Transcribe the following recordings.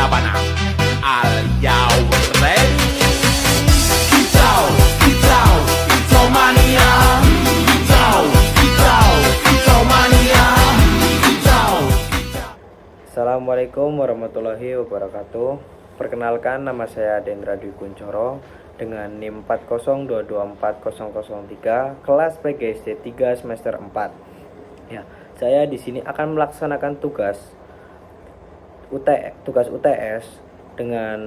Sabana. Are you ready? Kicau, kicau, kicau mania. Kicau, kicau, kicau mania. Kicau, kicau. Assalamualaikum warahmatullahi wabarakatuh. Perkenalkan, nama saya Dendra Dwi Kuncoro dengan NIM 402240003 kelas PGSD 3 semester 4. Ya, saya di sini akan melaksanakan tugas UTS dengan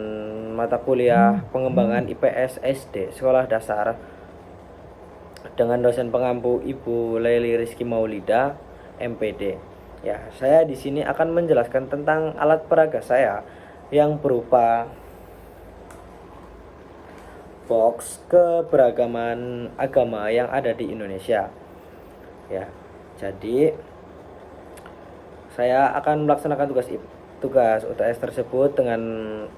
mata kuliah pengembangan IPS SD Sekolah Dasar dengan dosen pengampu Ibu Leli Rizky Maulida, MPD. Ya, saya di sini akan menjelaskan tentang alat peraga saya yang berupa box keberagaman agama yang ada di Indonesia. Ya, jadi saya akan melaksanakan tugas UTS tersebut dengan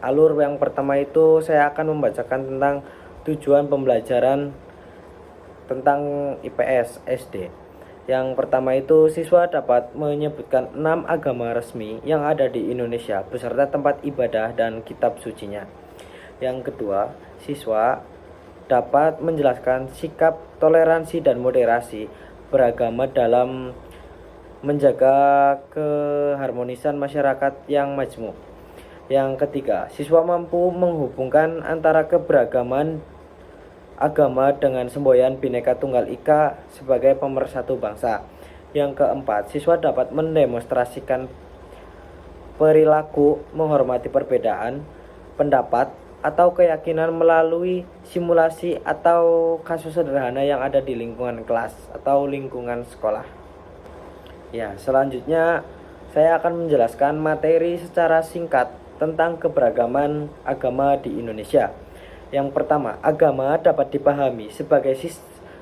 alur yang pertama itu saya akan membacakan tentang tujuan pembelajaran tentang IPS SD. Yang pertama itu, siswa dapat menyebutkan 6 agama resmi yang ada di Indonesia beserta tempat ibadah dan kitab sucinya. Yang kedua, siswa dapat menjelaskan sikap toleransi dan moderasi beragama dalam menjaga keharmonisan masyarakat yang majmuk. Yang ketiga, siswa mampu menghubungkan antara keberagaman agama dengan semboyan Bhinneka Tunggal Ika sebagai pemersatu bangsa. Yang keempat, siswa dapat mendemonstrasikan perilaku menghormati perbedaan pendapat atau keyakinan melalui simulasi atau kasus sederhana yang ada di lingkungan kelas atau lingkungan sekolah. Ya, selanjutnya saya akan menjelaskan materi secara singkat tentang keberagaman agama di Indonesia. Yang pertama, agama dapat dipahami sebagai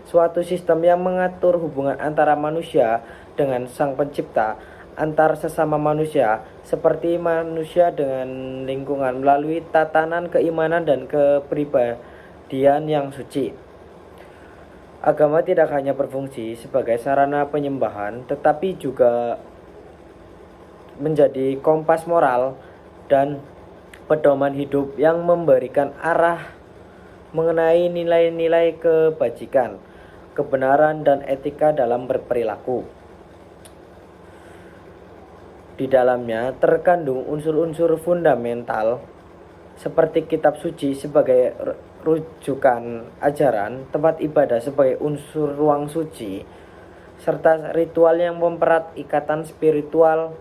suatu sistem yang mengatur hubungan antara manusia dengan Sang Pencipta, antar sesama manusia, seperti manusia dengan lingkungan melalui tatanan keimanan dan kepribadian yang suci. Agama tidak hanya berfungsi sebagai sarana penyembahan, tetapi juga menjadi kompas moral dan pedoman hidup yang memberikan arah mengenai nilai-nilai kebajikan, kebenaran, dan etika dalam berperilaku. Di dalamnya terkandung unsur-unsur fundamental seperti kitab suci sebagai rujukan ajaran, tempat ibadah sebagai unsur ruang suci, serta ritual yang mempererat ikatan spiritual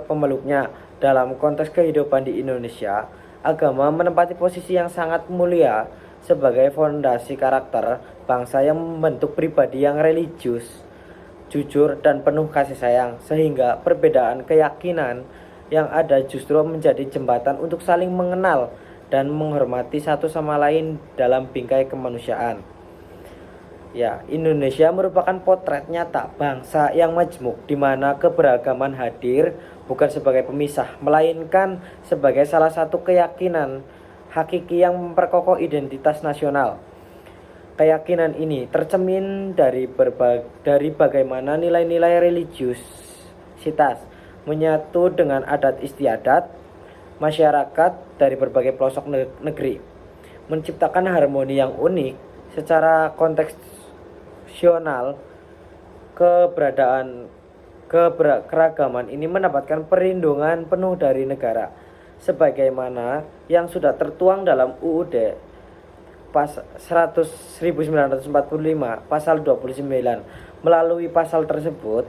pemeluknya. Dalam konteks kehidupan di Indonesia, agama menempati posisi yang sangat mulia sebagai fondasi karakter bangsa yang membentuk pribadi yang religius, jujur, dan penuh kasih sayang, sehingga perbedaan keyakinan yang ada justru menjadi jembatan untuk saling mengenal dan menghormati satu sama lain dalam bingkai kemanusiaan. Ya, Indonesia merupakan potret nyata bangsa yang majmuk di mana keberagaman hadir bukan sebagai pemisah, melainkan sebagai salah satu keyakinan hakiki yang memperkokoh identitas nasional. Keyakinan ini tercermin dari bagaimana nilai-nilai religiusitas menyatu dengan adat istiadat masyarakat dari berbagai pelosok negeri, menciptakan harmoni yang unik secara kontekstual. Keragaman ini mendapatkan perlindungan penuh dari negara, sebagaimana yang sudah tertuang dalam UUD 1945 pasal 29. Melalui pasal tersebut,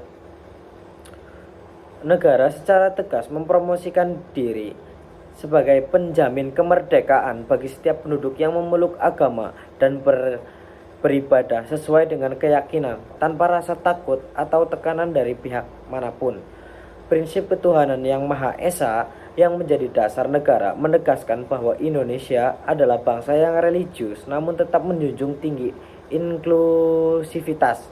negara secara tegas mempromosikan diri sebagai penjamin kemerdekaan bagi setiap penduduk yang memeluk agama dan beribadah sesuai dengan keyakinan tanpa rasa takut atau tekanan dari pihak manapun. Prinsip ketuhanan yang Maha Esa yang menjadi dasar negara menegaskan bahwa Indonesia adalah bangsa yang religius namun tetap menjunjung tinggi inklusivitas.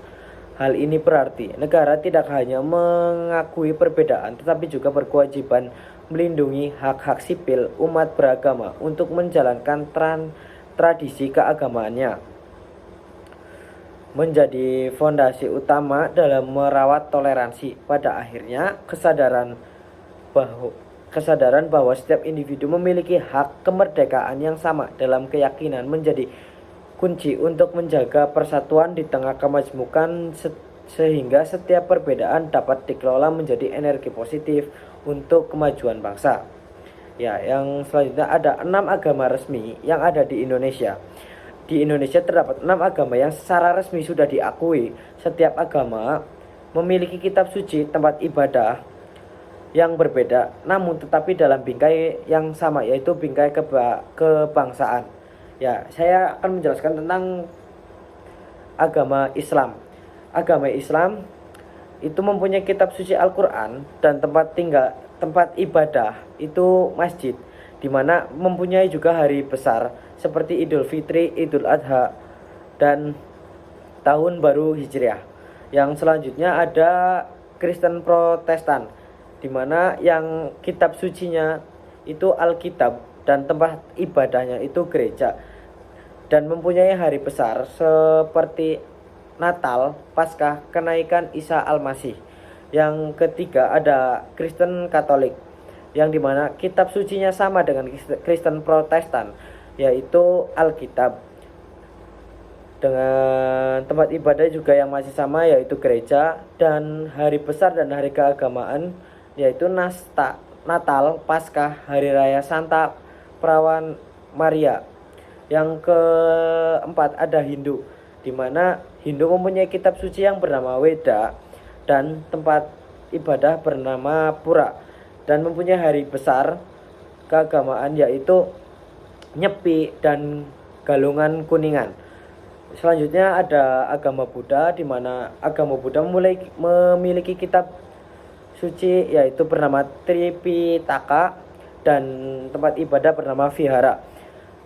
Hal ini berarti negara tidak hanya mengakui perbedaan tetapi juga berkewajiban melindungi hak-hak sipil umat beragama untuk menjalankan tradisi keagamaannya, menjadi fondasi utama dalam merawat toleransi. Pada akhirnya, kesadaran bahwa setiap individu memiliki hak kemerdekaan yang sama dalam keyakinan menjadi kunci untuk menjaga persatuan di tengah kemajmukan sehingga setiap perbedaan dapat dikelola menjadi energi positif untuk kemajuan bangsa. Ya, yang selanjutnya ada 6 agama resmi yang ada di Indonesia. Di Indonesia terdapat 6 agama yang secara resmi sudah diakui. Setiap agama memiliki kitab suci, tempat ibadah yang berbeda, namun tetapi dalam bingkai yang sama, yaitu bingkai kebangsaan. Ya, saya akan menjelaskan tentang agama Islam. Agama Islam itu mempunyai kitab suci Al-Quran dan tempat ibadah itu masjid, di mana mempunyai juga hari besar seperti Idul Fitri, Idul Adha, dan Tahun Baru Hijriah. Yang selanjutnya ada Kristen Protestan, di mana yang kitab sucinya itu Alkitab dan tempat ibadahnya itu gereja, dan mempunyai hari besar seperti Natal, Paskah, kenaikan Isa Al-Masih. Yang ketiga ada Kristen Katolik, yang dimana kitab sucinya sama dengan Kristen Protestan, yaitu Alkitab, dengan tempat ibadah juga yang masih sama, yaitu gereja, dan hari besar dan hari keagamaan yaitu Natal, Paskah, Hari Raya Santa Perawan Maria. Yang keempat ada Hindu, di mana Hindu mempunyai kitab suci yang bernama Weda dan tempat ibadah bernama Pura, dan mempunyai hari besar keagamaan yaitu Nyepi dan Galungan Kuningan. Selanjutnya ada agama Buddha, di mana agama Buddha memiliki kitab suci yaitu bernama Tripitaka dan tempat ibadah bernama Vihara,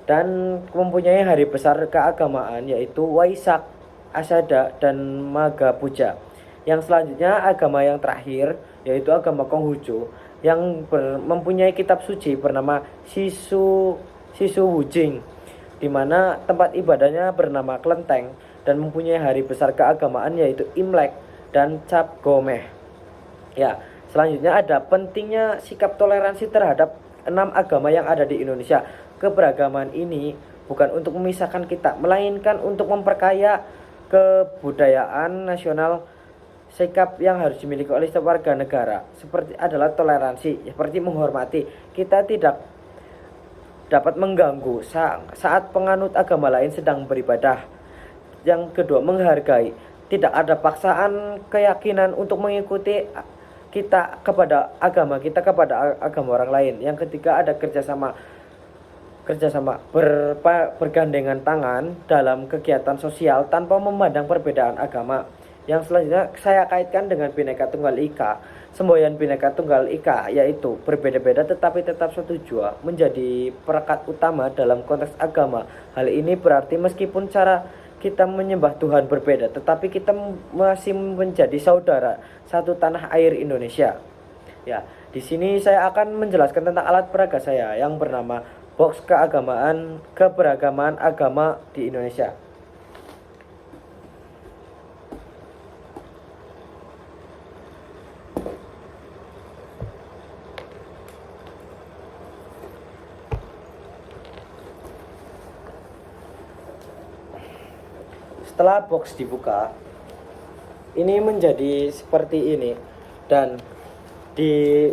dan mempunyai hari besar keagamaan yaitu Waisak, Asada, dan Maga Puja. Yang selanjutnya agama yang terakhir yaitu agama Konghucu, yang mempunyai kitab suci bernama Sisu Wujing, di mana tempat ibadahnya bernama Klenteng dan mempunyai hari besar keagamaan yaitu Imlek dan Cap Gomeh. Ya, selanjutnya ada pentingnya sikap toleransi terhadap 6 agama yang ada di Indonesia. Keberagaman ini bukan untuk memisahkan kita, melainkan untuk memperkaya kebudayaan nasional. Sikap yang harus dimiliki oleh setiap warga negara seperti adalah toleransi, seperti menghormati. Kita tidak dapat mengganggu saat penganut agama lain sedang beribadah. Yang kedua, menghargai. Tidak ada paksaan keyakinan untuk mengikuti kita kepada agama orang lain. Yang ketiga ada kerjasama bergandengan tangan dalam kegiatan sosial tanpa memandang perbedaan agama. Yang selanjutnya saya kaitkan dengan Bhinneka Tunggal Ika. Semboyan Bhinneka Tunggal Ika yaitu berbeda-beda tetapi tetap satu jua menjadi perekat utama dalam konteks agama. Hal ini berarti meskipun cara kita menyembah Tuhan berbeda, tetapi kita masih menjadi saudara satu tanah air Indonesia. Ya, di sini saya akan menjelaskan tentang alat peraga saya yang bernama Box Keberagaman Agama di Indonesia. Setelah box dibuka, ini menjadi seperti ini, dan di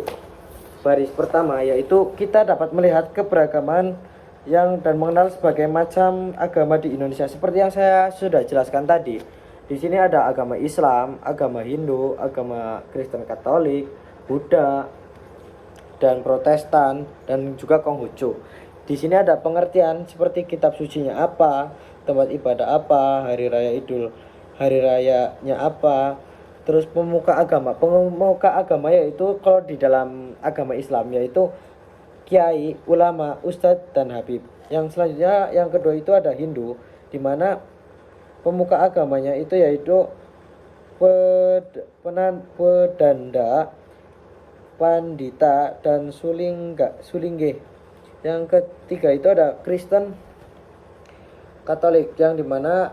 baris pertama yaitu kita dapat melihat keberagaman dan mengenal sebagai macam agama di Indonesia. Seperti yang saya sudah jelaskan tadi, di sini ada agama Islam, agama Hindu, agama Kristen Katolik, Buddha, dan Protestan, dan juga Konghucu. Di sini ada pengertian seperti kitab sucinya apa, tempat ibadah apa, hari rayanya apa, terus pemuka agama yaitu kalau di dalam agama Islam yaitu kiai, ulama, ustadz, dan habib. Yang selanjutnya yang kedua itu ada Hindu, di mana pemuka agamanya itu yaitu pedanda, pandita, dan sulingge. Yang ketiga itu ada Kristen Katolik, yang dimana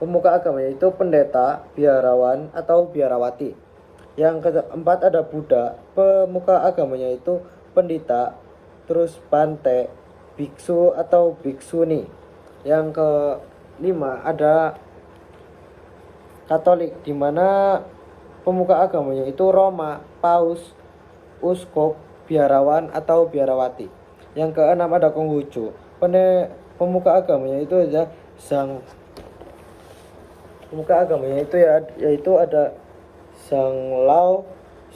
pemuka agama itu pendeta, biarawan, atau biarawati. Yang keempat ada Buddha, pemuka agamanya itu pendeta, terus bante, biksu atau biksuni. Yang kelima ada Katolik, di mana pemuka agamanya itu Roma, paus, uskup, biarawan atau biarawati. Yang keenam ada Konghucu, pemuka agamanya itu ada pemuka agamanya itu yaitu ada Zhang Lao,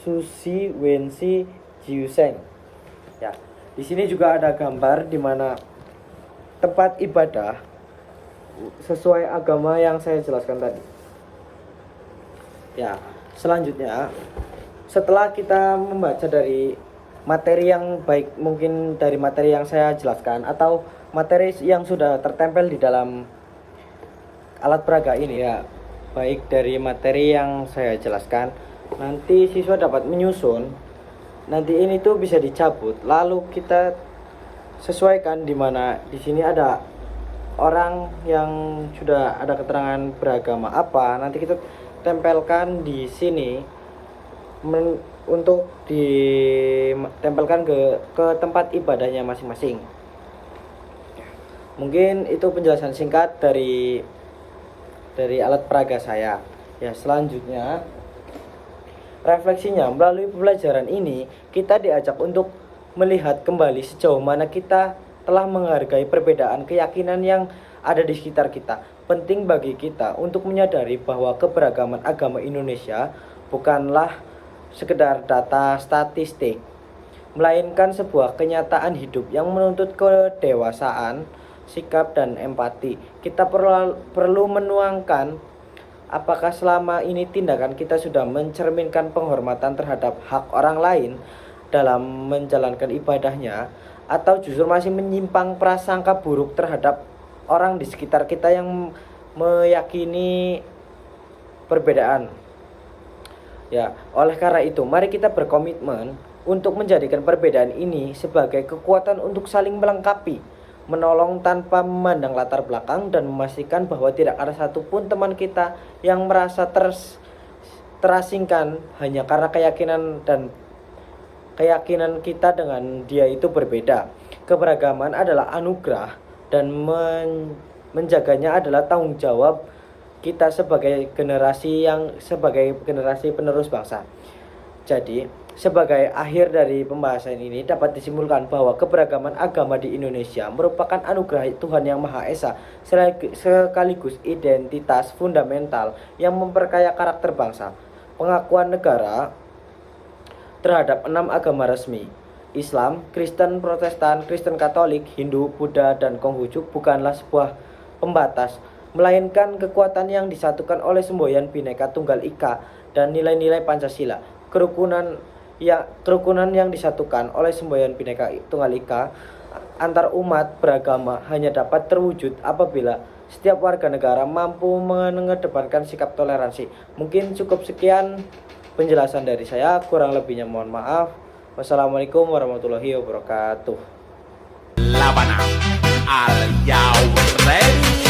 Susi, Wensi, Jiuseng. Ya, di sini juga ada gambar di mana tempat ibadah sesuai agama yang saya jelaskan tadi. Ya, selanjutnya setelah kita membaca dari materi yang baik, mungkin dari materi yang saya jelaskan atau materi yang sudah tertempel di dalam alat peraga ini ya, baik dari materi yang saya jelaskan, nanti siswa dapat menyusun. Nanti ini tuh bisa dicabut, lalu kita sesuaikan di mana di sini ada orang yang sudah ada keterangan beragama apa, nanti kita tempelkan di sini untuk ditempelkan ke tempat ibadahnya masing-masing. Mungkin itu penjelasan singkat dari alat peraga saya. Ya, selanjutnya refleksinya, melalui pembelajaran ini kita diajak untuk melihat kembali sejauh mana kita telah menghargai perbedaan keyakinan yang ada di sekitar kita. Penting bagi kita untuk menyadari bahwa keberagaman agama Indonesia bukanlah sekedar data statistik, melainkan sebuah kenyataan hidup yang menuntut kedewasaan, sikap dan empati. Kita perlu menuangkan apakah selama ini tindakan kita sudah mencerminkan penghormatan terhadap hak orang lain dalam menjalankan ibadahnya, atau justru masih menyimpang prasangka buruk terhadap orang di sekitar kita yang meyakini perbedaan. Ya, oleh karena itu mari kita berkomitmen untuk menjadikan perbedaan ini sebagai kekuatan untuk saling melengkapi, menolong tanpa memandang latar belakang, dan memastikan bahwa tidak ada satupun teman kita yang merasa terasingkan hanya karena keyakinan kita dengan dia itu berbeda. Keberagaman adalah anugerah dan menjaganya adalah tanggung jawab kita sebagai generasi penerus bangsa. Jadi, sebagai akhir dari pembahasan ini dapat disimpulkan bahwa keberagaman agama di Indonesia merupakan anugerah Tuhan Yang Maha Esa, sekaligus identitas fundamental yang memperkaya karakter bangsa. Pengakuan negara terhadap 6 agama resmi, Islam, Kristen Protestan, Kristen Katolik, Hindu, Buddha, dan Konghucu bukanlah sebuah pembatas, melainkan kekuatan yang disatukan oleh semboyan Bhinneka Tunggal Ika dan nilai-nilai Pancasila. Kerukunan yang disatukan oleh semboyan Bhinneka Tunggal Ika antar umat beragama hanya dapat terwujud apabila setiap warga negara mampu mengedepankan sikap toleransi. Mungkin cukup sekian penjelasan dari saya, kurang lebihnya mohon maaf. Wassalamualaikum warahmatullahi wabarakatuh. Labana, are you ready?